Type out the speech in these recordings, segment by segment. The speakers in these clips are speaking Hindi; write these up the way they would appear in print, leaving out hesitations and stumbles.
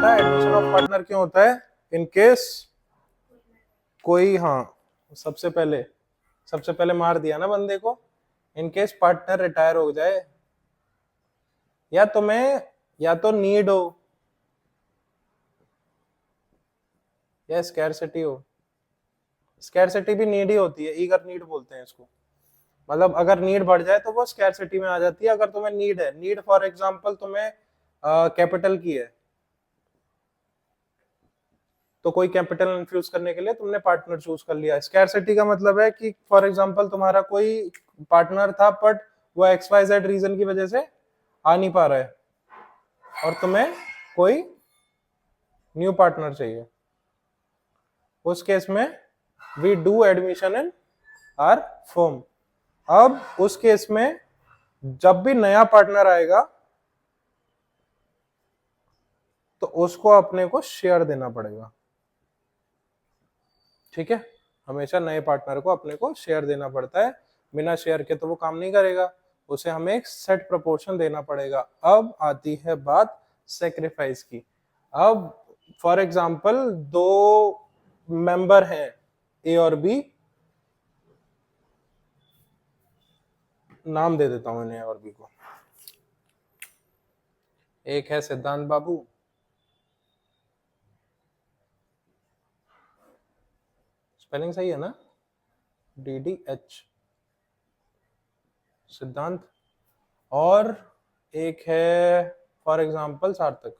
था एडमिशन ऑफ पार्टनर क्यों होता है? इन केस कोई, हाँ सबसे पहले मार दिया ना बंदे को, इन केस पार्टनर रिटायर हो जाए, या तुम्हें या तो नीड हो या स्कैरसिटी हो। स्कैरसिटी भी नीड ही होती है, ईगर नीड बोलते हैं इसको। मतलब अगर नीड बढ़ जाए तो वो स्कैरसिटी में आ जाती है। अगर तुम्हें नीड है, नीड फॉर एग्जांपल तुम्हें कैपिटल की है, तो कोई कैपिटल इन्फ्यूज करने के लिए तुमने पार्टनर चूज कर लिया। स्कैरसिटी का मतलब है कि फॉर एग्जांपल तुम्हारा कोई पार्टनर था बट वो XYZ रीजन की वजह से आ नहीं पा रहा है और तुम्हें कोई न्यू पार्टनर चाहिए। उस केस में we do admission in our firm. अब उस केस में जब भी नया पार्टनर आएगा तो उसको अपने को शेयर देना पड़ेगा। ठीक है, हमेशा नए पार्टनर को अपने को शेयर देना पड़ता है, बिना शेयर के तो वो काम नहीं करेगा, उसे हमें एक सेट प्रोपोर्शन देना पड़ेगा। अब आती है बात सेक्रीफाइस की। अब फॉर एग्जांपल दो मेंबर हैं ए और बी, नाम दे देता हूं इन्हें और बी को। एक है सिद्धांत बाबू, स्पेलिंग सही है ना, DDH सिद्धांत, और एक है फॉर एग्जांपल सार्थक।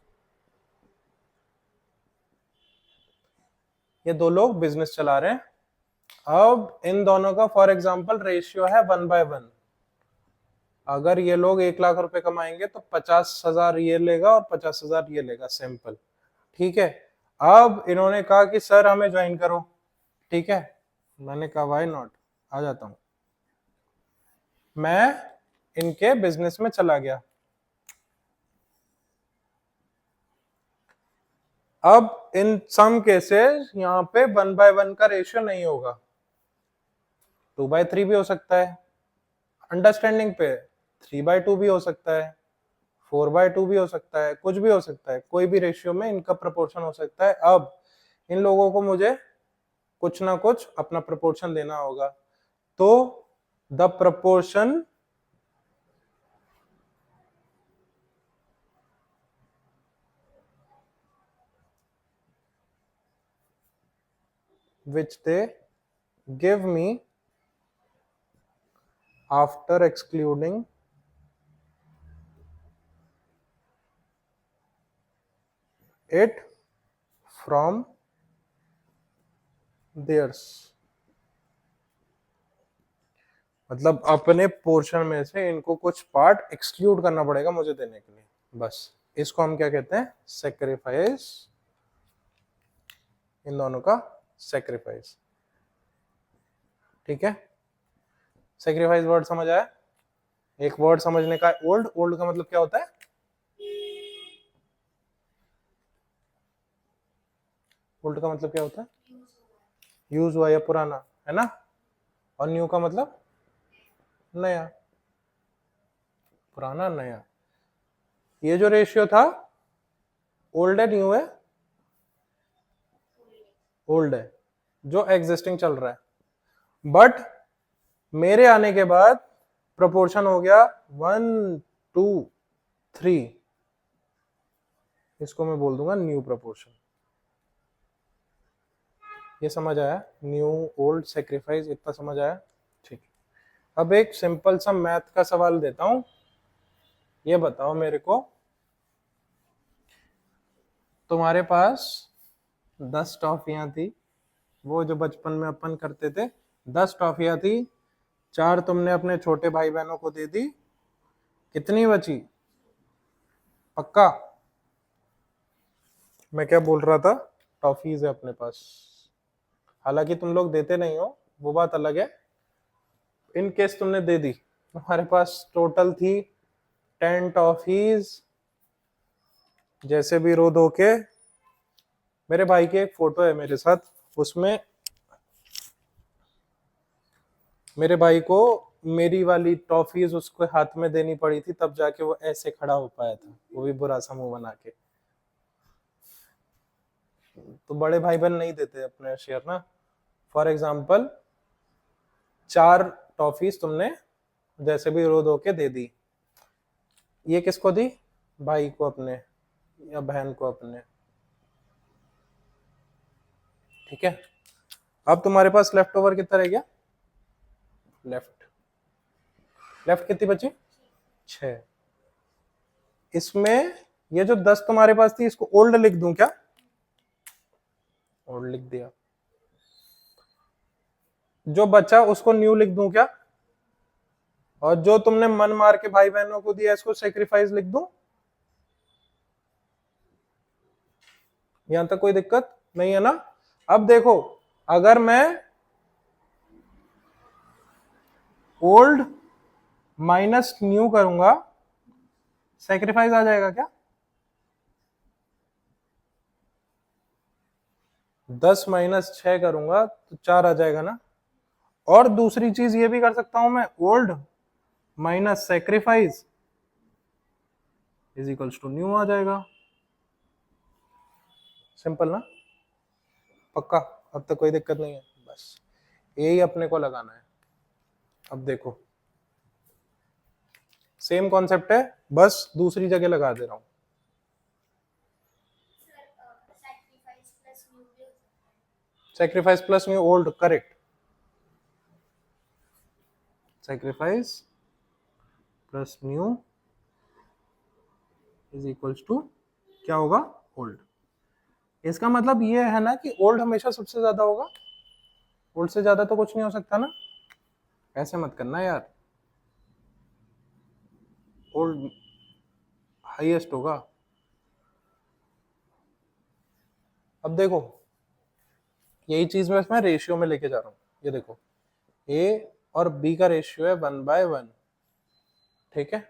ये दो लोग बिजनेस चला रहे हैं। अब इन दोनों का फॉर एग्जांपल रेशियो है 1/1। अगर ये लोग 1 लाख रुपए कमाएंगे तो 50,000 ये लेगा और 50,000 ये लेगा, सिंपल। ठीक है, अब इन्होंने कहा कि सर हमें ज्वाइन करो। ठीक है, मैंने कहा वाई नॉट, आ जाता हूं। मैं इनके बिजनेस में चला गया। अब इन सम केसेस यहाँ पे 1/1 का रेशियो नहीं होगा, 2/3 भी हो सकता है, अंडरस्टैंडिंग पे 3/2 भी हो सकता है, 4/2 भी हो सकता है, कुछ भी हो सकता है, कोई भी रेशियो में इनका प्रोपोर्शन हो सकता है। अब इन लोगों को मुझे कुछ ना कुछ अपना प्रोपोर्शन देना होगा, तो the proportion which they give me after excluding it from theirs, मतलब अपने पोर्शन में से इनको कुछ पार्ट एक्सक्लूड करना पड़ेगा मुझे देने के लिए, बस। इसको हम क्या कहते हैं? सेक्रीफाइस। इन दोनों का सेक्रीफाइस। ठीक है, सेक्रीफाइस वर्ड समझ आया? एक वर्ड समझने का, ओल्ड। ओल्ड का मतलब क्या होता है? ओल्ड का मतलब क्या होता है? यूज हुआ या पुराना, है ना। और न्यू का मतलब नया, पुराना नया। ये जो रेशियो था ओल्ड है न्यू है? ओल्ड है, जो एग्जिस्टिंग चल रहा है। बट मेरे आने के बाद प्रोपोर्शन हो गया 1 2 3, इसको मैं बोल दूंगा न्यू प्रोपोर्शन। ये समझ आया? न्यू, ओल्ड, सेक्रीफाइस, इतना समझ आया? ठीक। अब एक सिंपल सा मैथ का सवाल देता हूं, ये बताओ मेरे को, तुम्हारे पास 10 टॉफियां थी, वो जो बचपन में अपन करते थे, 10 टॉफियां थी, 4 तुमने अपने छोटे भाई बहनों को दे दी, कितनी बची? पक्का? मैं क्या बोल रहा था, टॉफीज है अपने पास, हालांकि तुम लोग देते नहीं हो, वो बात अलग है। इन केस तुमने दे दी, तुम्हारे पास टोटल थी 10 टॉफीज। जैसे भी रो धो के, मेरे भाई की एक फोटो है मेरे साथ, उसमें मेरे भाई को मेरी वाली टॉफीज उसको हाथ में देनी पड़ी थी, तब जाके वो ऐसे खड़ा हो पाया था, वो भी बुरा सा मुंह बना के। तो बड़े भाई बहन नहीं देते अपने शेयर ना। फॉर एग्जाम्पल 4 टॉफीज तुमने जैसे भी रो धो के दे दी, ये किसको दी? भाई को अपने या बहन को अपने। ठीक है, अब तुम्हारे पास लेफ्ट ओवर कितना रह गया? लेफ्ट कितनी बची? 6। इसमें ये जो 10 तुम्हारे पास थी इसको ओल्ड लिख दूं क्या? ओल्ड लिख दिया। जो बचा उसको न्यू लिख दूं क्या? और जो तुमने मन मार के भाई बहनों को दिया इसको सेक्रीफाइस लिख दूं? यहां तक कोई दिक्कत नहीं है ना? अब देखो, अगर मैं ओल्ड माइनस न्यू करूंगा, सेक्रीफाइस आ जाएगा क्या? 10 माइनस 6 करूंगा तो 4 आ जाएगा ना? और दूसरी चीज ये भी कर सकता हूं मैं, old minus sacrifice is equals to new आ जाएगा। सिंपल ना? पक्का? अब तक कोई दिक्कत नहीं है? बस यही अपने को लगाना है। अब देखो, सेम कॉन्सेप्ट है, बस दूसरी जगह लगा दे रहा हूं। Sacrifice plus new old, correct. Sacrifice plus new is equals to क्या होगा? ओल्ड। इसका मतलब ये है ना कि ओल्ड हमेशा सबसे ज्यादा होगा, ओल्ड से ज्यादा तो कुछ नहीं हो सकता ना? ऐसे मत करना यार, ओल्ड हाईएस्ट होगा। अब देखो, यही चीज मैं इसमें रेशियो में लेके जा रहा हूं। ये देखो, ए और बी का रेशियो है 1/1। ठीक है,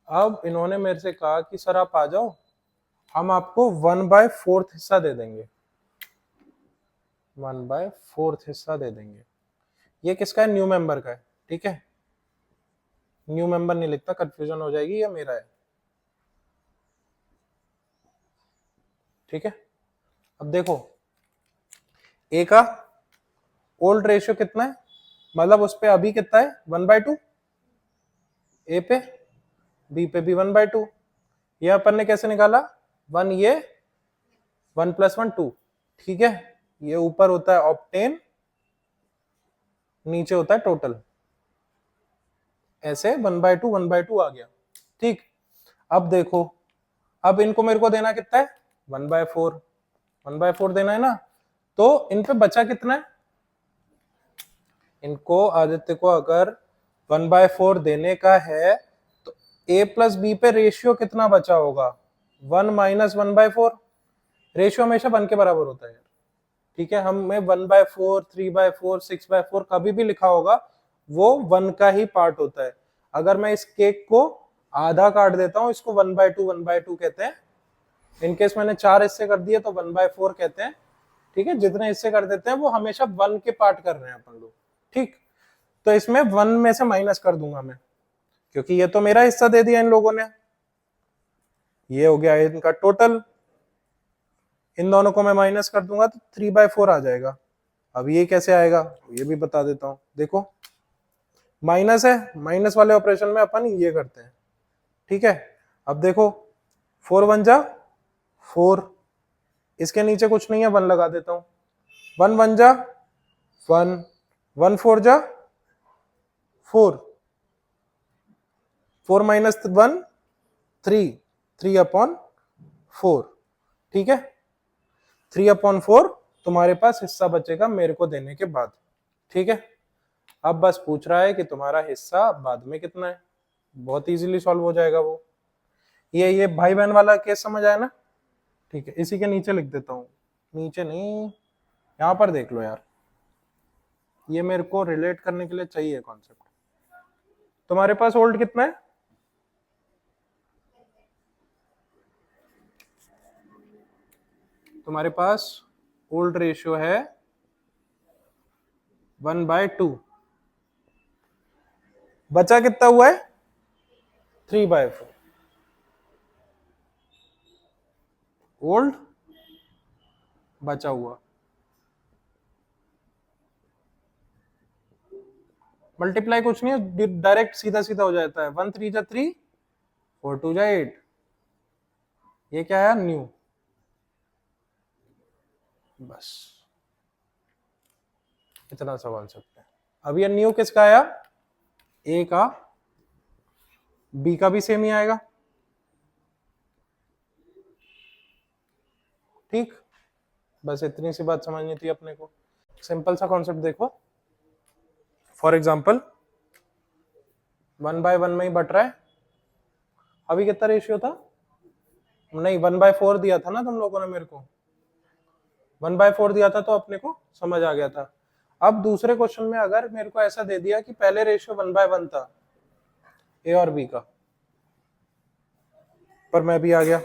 अब इन्होंने मेरे से कहा कि सर आप आ जाओ, हम आपको 1/4 हिस्सा दे देंगे। 1/4 हिस्सा दे देंगे। ये किसका है? न्यू मेंबर का है। ठीक है, न्यू मेंबर नहीं लिखता, कंफ्यूजन हो जाएगी, ये मेरा है। ठीक है, अब देखो, ए का ओल्ड रेशियो कितना है, मतलब उस पे अभी कितना है? 1/2। ए पे, बी पे भी 1/2। ये अपन ने कैसे निकाला? 1 ये, 1 + 1 2। ठीक है, ये ऊपर होता है ऑब्टेन, नीचे होता है टोटल। ऐसे 1/2 आ गया। ठीक, अब देखो, अब इनको मेरे को देना कितना है? 1/4। 1/4 देना है ना? तो इन पे बचा कितना है? इनको, आदित्य को अगर 1/4 देने का है तो a प्लस बी पे रेशियो कितना बचा होगा? 1 - 1/4। रेशियो हमेशा 1 के बराबर होता है। ठीक है, हमें 1/4, 3/4, 6/4 कभी भी लिखा होगा वो 1 का ही पार्ट होता है। अगर मैं इस केक को आधा काट देता हूं, इसको 1/2 कहते हैं। इनकेस मैंने 4 हिस्से कर दिए तो 1/4 कहते हैं। ठीक है, जितने हिस्से कर देते हैं वो हमेशा 1 के पार्ट कर रहे हैं अपन लोग। ठीक, तो इसमें 1 में से माइनस कर दूंगा मैं, क्योंकि ये तो मेरा हिस्सा दे दिया इन लोगों ने। ये हो गया इनका टोटल, इन दोनों को मैं माइनस कर दूंगा तो 3/4 आ जाएगा। अब ये कैसे आएगा ये भी बता देता हूं। देखो, माइनस है, माइनस वाले ऑपरेशन में अपन ये करते हैं। ठीक है, अब देखो, 4 1 जा 4, इसके नीचे कुछ नहीं है, 1 लगा देता हूं। 1 1 जा 1, 1 4 जा 4, 4 - 1 3, 3/4। ठीक है, 3/4 तुम्हारे पास हिस्सा बचेगा मेरे को देने के बाद। ठीक है, अब बस पूछ रहा है कि तुम्हारा हिस्सा बाद में कितना है। बहुत इजीली सॉल्व हो जाएगा वो। ये भाई बहन वाला केस समझ आया ना? ठीक है, इसी के नीचे लिख देता हूं, नीचे नहीं, यहां पर देख लो यार, ये मेरे को रिलेट करने के लिए चाहिए कॉन्सेप्ट। तुम्हारे पास ओल्ड कितना है? तुम्हारे पास ओल्ड रेशियो है 1/2। बचा कितना हुआ है? 3/4। ओल्ड बचा हुआ। मल्टीप्लाई कुछ नहीं है, डायरेक्ट सीधा सीधा हो जाता है। 1 3 जा 3, 4 2 जा 8। ये क्या है? न्यू। बस इतना सवाल सकते हैं। अब ये न्यू किसका आया? ए का। बी का भी सेम ही आएगा। ठीक, बस इतनी सी बात समझनी थी अपने को। सिंपल सा कॉन्सेप्ट देखो। फॉर एग्जांपल 1/1 में ही बट रहा है। अभी कितना रेशियो था? नहीं, 1/4 दिया था ना तुम लोगों ने मेरे को। 1/4 दिया था तो अपने को समझ आ गया था। अब दूसरे क्वेश्चन में अगर मेरे को ऐसा दे दिया कि पहले रेशियो 1/1 था ए और बी का, पर मैं भी आ गया,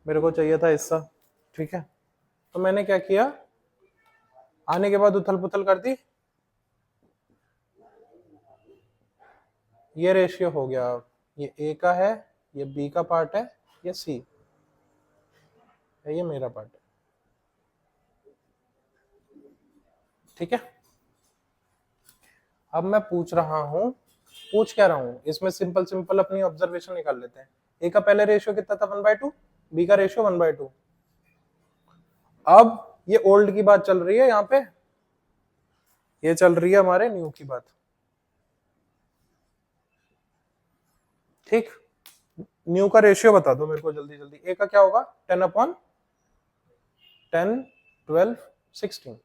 मेरे को चाहिए था हिस्सा। ठीक है, तो मैंने क्या किया, आने के बाद उथल पुथल कर दी। ये रेशियो हो गया, ये ए का है, ये बी का पार्ट है, ये सी है, ये मेरा पार्ट है। ठीक है, अब मैं पूछ क्या रहा हूं इसमें, सिंपल सिंपल अपनी ऑब्जर्वेशन निकाल लेते हैं। ए का पहले रेशियो कितना था? 1/2। बी का रेशियो 1/2। अब ये ओल्ड की बात चल रही है यहाँ पे, ये चल रही है हमारे न्यू की बात। ठीक, न्यू का रेशियो बता दो मेरे को जल्दी जल्दी। ए का क्या होगा? 10/10 12 16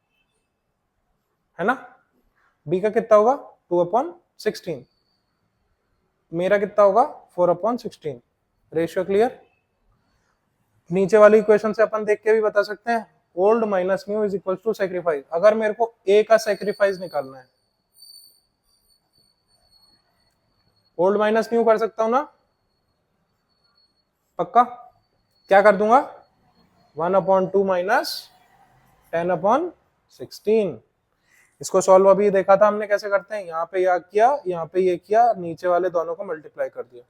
है ना। बी का कितना होगा? 2/16। मेरा कितना होगा? 4/16। Ratio clear. नीचे वाली इक्वेशन से अपन देख के भी बता सकते हैं, old minus new is equal to sacrifice. अगर मेरे को ए का सेक्रीफाइस निकालना है, ओल्ड माइनस न्यू कर सकता हूं ना? पक्का? क्या कर दूंगा? 1/2 माइनस 10/16। इसको सॉल्व अभी देखा था हमने कैसे करते हैं। यहाँ पे या किया, यहाँ पे ये किया, नीचे वाले दोनों को मल्टीप्लाई कर दिया।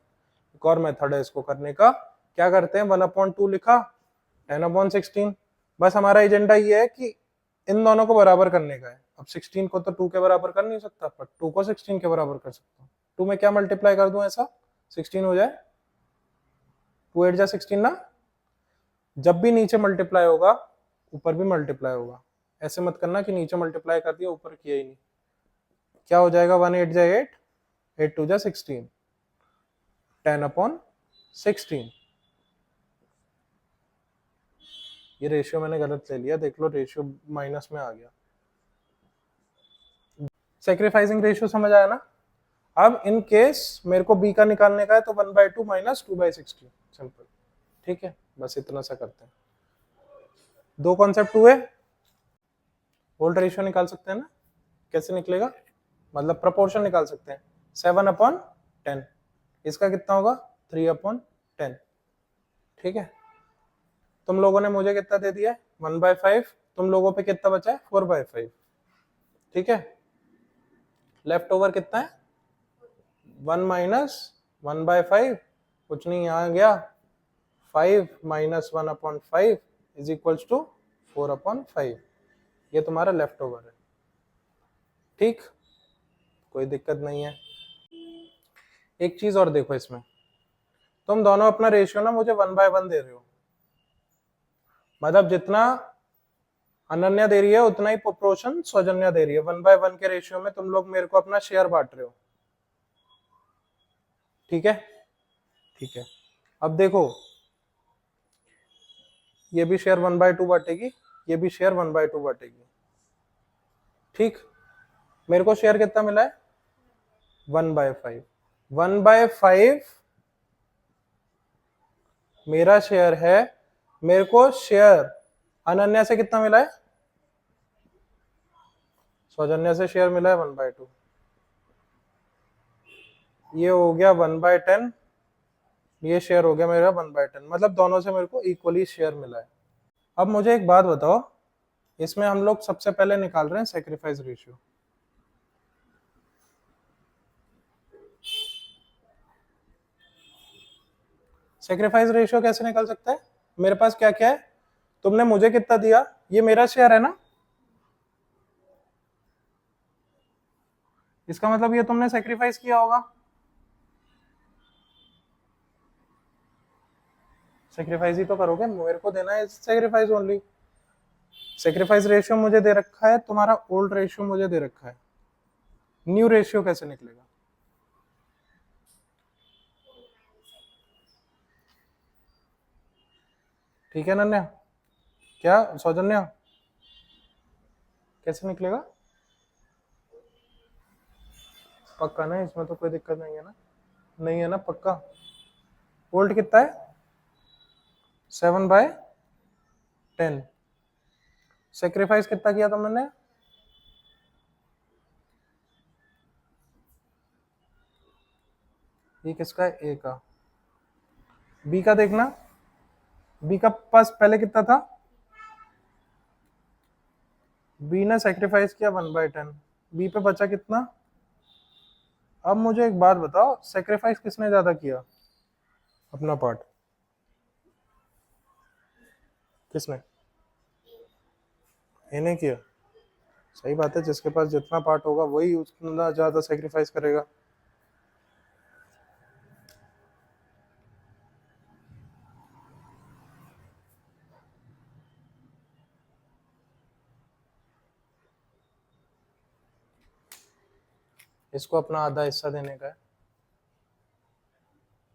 एक और मेथड है इसको करने का। क्या करते हैं? 1/2 लिखा, 10/16। बस हमारा एजेंडा ये है कि इन दोनों को बराबर करने का है। अब 16 को तो 2 के बराबर कर नहीं सकता, पर 2 को 16 के बराबर कर सकता हूँ। 2 में क्या मल्टीप्लाई कर दूं ऐसा 16 हो जाए? 2 8 जा 16 ना। जब भी नीचे मल्टीप्लाई होगा ऊपर भी मल्टीप्लाई होगा। ऐसे मत करना कि नीचे मल्टीप्लाई कर दिया ऊपर किया ही नहीं। क्या हो जाएगा? 1 8 जा 8, 8 2 जा 16, 10/16। ये रेशियो मैंने गलत ले लिया, देख लो रेशियो माइनस में आ गया। सेक्रीफाइसिंग रेशियो समझ आया ना। अब इन केस मेरे को बी का निकालने का है तो 1/2 माइनस 2/16, सिंपल। ठीक है, बस इतना सा करते हैं। दो कॉन्सेप्ट हुए। ओल्ड रेशियो निकाल सकते हैं ना? कैसे निकलेगा? मतलब प्रोपोर्शन निकाल सकते हैं। 7/10, इसका कितना होगा? 3/10। ठीक है, तुम लोगों ने मुझे कितना दे दिया? 1/5। तुम लोगों पे कितना बचा है? 4/5। ठीक है, लेफ्ट ओवर कितना है? 1 माइनस 1/5, कुछ नहीं, यहाँ गया 5 माइनस 1/5 इज इक्वल्स टू 4/5। ये तुम्हारा लेफ्ट ओवर है। ठीक, कोई दिक्कत नहीं है। एक चीज और देखो इसमें, तुम दोनों अपना रेशियो ना मुझे 1/1 दे रहे हो, मतलब जितना अनन्या दे रही है उतना ही प्रोपोर्शन सौजन्या दे रही है। 1/1 के रेशियो में तुम लोग मेरे को अपना शेयर बांट रहे हो। ठीक है, ठीक है। अब देखो, ये भी शेयर 1/2 बांटेगी, ये भी शेयर 1/2 बांटेगी। ठीक, मेरे को शेयर कितना मिला है? 1/5। 1/5 मेरा शेयर है। मेरे को शेयर अनन्या से कितना मिला है? सौजन्या से शेयर मिला है 1/2। ये हो गया 1/10, ये शेयर हो गया मेरा 1/10, मतलब दोनों से मेरे को इक्वली शेयर मिला है। अब मुझे एक बात बताओ, इसमें हम लोग सबसे पहले निकाल रहे हैं सेक्रीफाइस रेशियो। सेक्रीफाइस रेशियो कैसे निकल सकता है? मेरे पास क्या क्या है? तुमने मुझे कितना दिया, ये मेरा शेयर है ना, इसका मतलब ये तुमने सेक्रीफाइस किया होगा, सेक्रीफाइस ही तो करोगे, मेरे को देना है सेक्रीफाइस ओनली। सेक्रीफाइस रेशियो मुझे दे रखा है, तुम्हारा ओल्ड रेशियो मुझे दे रखा है, न्यू रेशियो कैसे निकलेगा? ठीक है नन्या, क्या सौजन्या, कैसे निकलेगा? पक्का ना, इसमें तो कोई दिक्कत नहीं है ना? नहीं है ना, पक्का? ओल्ड कितना है? 7/10। सेक्रीफाइस कितना किया तुमने? ये किसका है? ए का। बी का देखना, बी का पास पहले कितना था? बी ने सेक्रीफाइस किया 1/10, बी पे बचा कितना? अब मुझे एक बात बताओ, सेक्रीफाइस किसने ज्यादा किया अपना पार्ट? किसने? इन्हें किया। सही बात है, जिसके पास जितना पार्ट होगा वही उतना ज्यादा सेक्रीफाइस करेगा। इसको अपना आधा हिस्सा देने का है,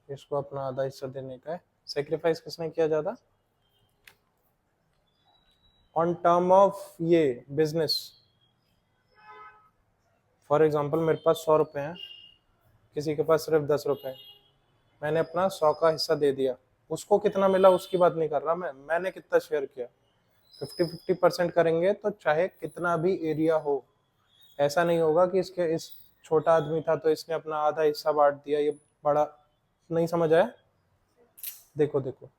इसको अपना आधा हिस्सा देने का है। सेक्रीफाइस किसने किया ज्यादा? ऑन टर्म ऑफ ये बिजनेस। फॉर एग्जाम्पल मेरे पास 100 रुपए हैं, किसी के पास सिर्फ 10 रुपए, मैंने अपना 100 का हिस्सा दे दिया, उसको कितना मिला उसकी बात नहीं कर रहा मैं, मैंने कितना शेयर किया। 50-50% करेंगे तो चाहे कितना भी एरिया हो, ऐसा नहीं होगा कि इसके इस छोटा आदमी था तो इसने अपना आधा हिस्सा बांट दिया, ये बड़ा नहीं समझ आया? देखो देखो,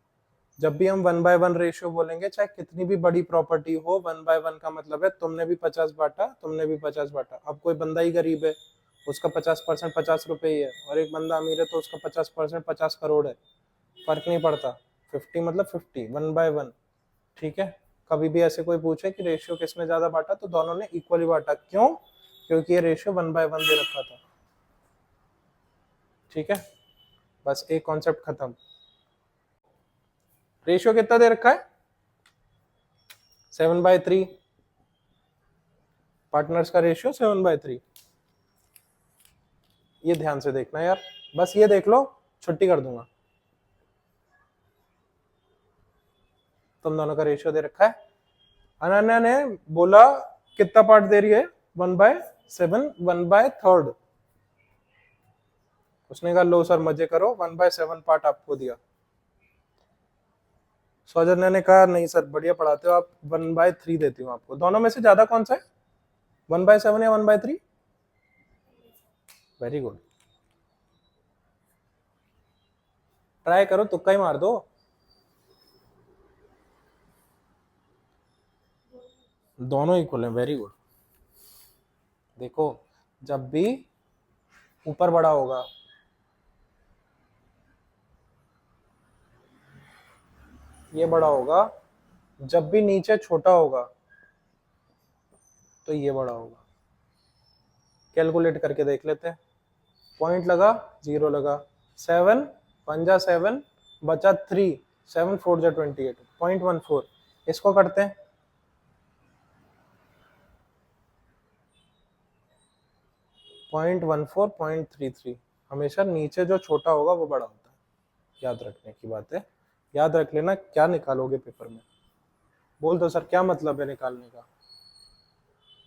जब भी हम 1/1 रेशियो बोलेंगे, चाहे कितनी भी बड़ी प्रॉपर्टी हो, 1/1 का मतलब है तुमने भी 50 बांटा, तुमने भी 50 बांटा। अब कोई बंदा ही गरीब है, उसका 50% 50 रुपए ही है, और एक बंदा अमीर है तो उसका 50% 50 करोड़ है, फर्क नहीं पड़ता। 50 मतलब 50, 1/1। ठीक है, कभी भी ऐसे कोई पूछे कि रेशियो किसने ज्यादा बांटा, तो दोनों ने इक्वली बांटा। क्यों? क्योंकि ये रेशियो 1/1 दे रखा था। ठीक है, बस एक कॉन्सेप्ट खत्म। रेशियो कितना दे रखा है? 7/3। पार्टनर्स का रेशियो 7/3। ये ध्यान से देखना यार, बस ये देख लो, छुट्टी कर दूंगा। तुम दोनों का रेशियो दे रखा है। अनन्या ने बोला कितना पार्ट दे रही है? 1/7, 1/3। उसने कहा लो सर मजे करो, 1/7 पार्ट आपको दिया। सौजन्या ने कहा नहीं सर बढ़िया पढ़ाते हो आप, 1/3 देती हूँ आपको। दोनों में से ज्यादा कौन सा है, 1/7 या 1/3? वेरी गुड, ट्राई करो, तुक्का ही मार दो। दोनों इक्वल है, वेरी गुड। देखो, जब भी ऊपर बड़ा होगा, ये बड़ा होगा, जब भी नीचे छोटा होगा तो ये बड़ा होगा। कैलकुलेट करके देख लेते हैं। पॉइंट लगा, 0 लगा, 7 पंजा 7 बचा 3, 7 4 जा 28, 0.14। इसको करते हैं, पॉइंट 14, 0.33। हमेशा नीचे जो छोटा होगा वो बड़ा होता है, याद रखने की बात है। याद रख लेना, क्या निकालोगे पेपर में? बोल दो सर क्या मतलब है निकालने का,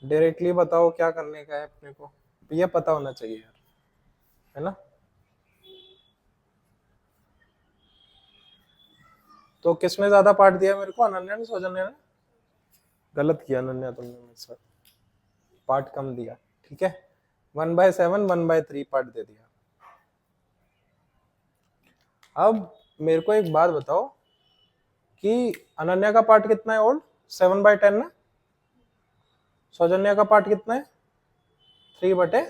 डायरेक्टली बताओ क्या करने का है अपने को, ये पता होना चाहिए यार, है ना? तो किसने ज्यादा पार्ट दिया मेरे को, अनन्या ने सौजन्या ने? गलत किया अनन्या तुमने मेरे साथ, पार्ट कम दिया। ठीक है, 1/7 1/3 पार्ट दे दिया। अब मेरे को एक बात बताओ कि अनन्या का पार्ट कितना है ओल्ड? 7/10 ना? सौजन्या का पार्ट कितना है? 3/10,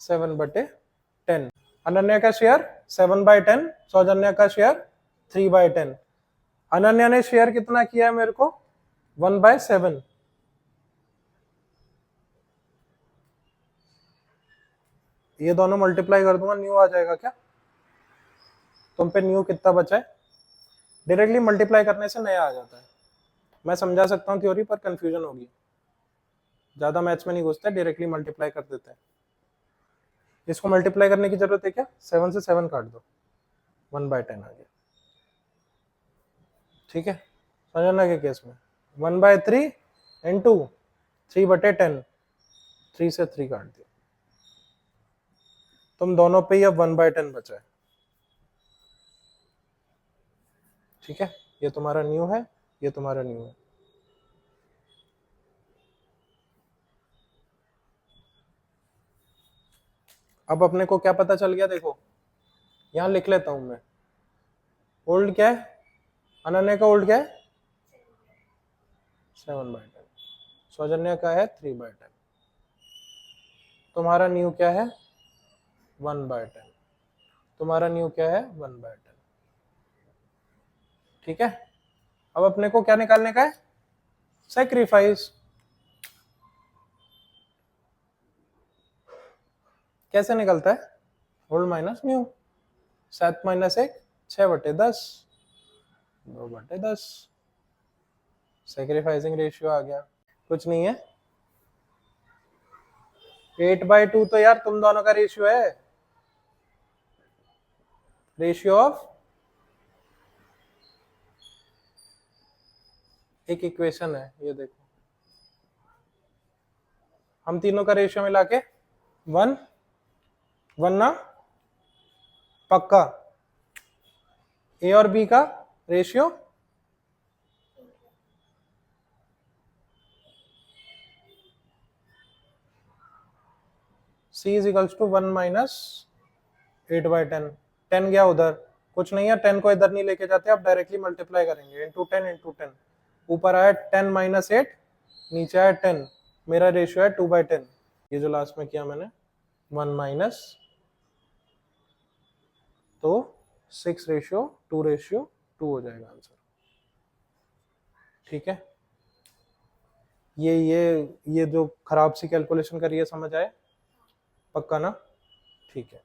7/10। अनन्या का शेयर 7/10, सौजन्या का शेयर 3/10। अनन्या ने शेयर कितना किया है मेरे को 1/7। ये दोनों मल्टीप्लाई कर दूंगा, न्यू आ जाएगा क्या? तुम पे न्यू कितना बचा है? डायरेक्टली मल्टीप्लाई करने से नया आ जाता है। मैं समझा सकता हूँ थ्योरी, पर कंफ्यूजन होगी। ज्यादा मैथ्स में नहीं घुसते, डायरेक्टली मल्टीप्लाई कर देते हैं। इसको मल्टीप्लाई करने की जरूरत है क्या? 7 से 7 काट दो, 1/10 आ गया। ठीक है, समझना के केस में 1/3 इंटू 3/10, 3 से 3 काट दिया। तुम दोनों पे ही अब 1/10 बचा है। ठीक है, ये तुम्हारा न्यू है, ये तुम्हारा न्यू है। अब अपने को क्या पता चल गया, देखो यहां लिख लेता हूं मैं। ओल्ड क्या है? अनन्या का ओल्ड क्या है? 7/10। सौजन्या का है 3/10। तुम्हारा न्यू क्या है? 1/10। तुम्हारा न्यू क्या है? 1/10। ठीक है, अब अपने को क्या निकालने का है? सैक्रिफाइस। कैसे निकलता है? Old minus new. 7 minus 1 6/10, 2/10। Sacrificing ratio आ गया, कुछ नहीं है। 8/2 तो यार तुम दोनों का रेशियो है, रेशियो ऑफ एक इक्वेशन है, ये देखो हम तीनों का रेशियो मिला के 1 1 ना पक्का। ए और बी का ratio C is equals to 1 minus 8/10। 10 गया उधर, कुछ नहीं है, 10 को इधर नहीं लेके जाते, आप डायरेक्टली मल्टीप्लाई करेंगे इंटू 10 इंटू 10। ऊपर आया 10 माइनस 8, नीचे आया 10, मेरा रेशियो है 2/10। ये जो लास्ट में किया मैंने 1 माइनस, तो 6:2 हो जाएगा आंसर। ठीक है, ये जो खराब सी कैलकुलेशन करी है, समझ आए? पक्का ना? ठीक है।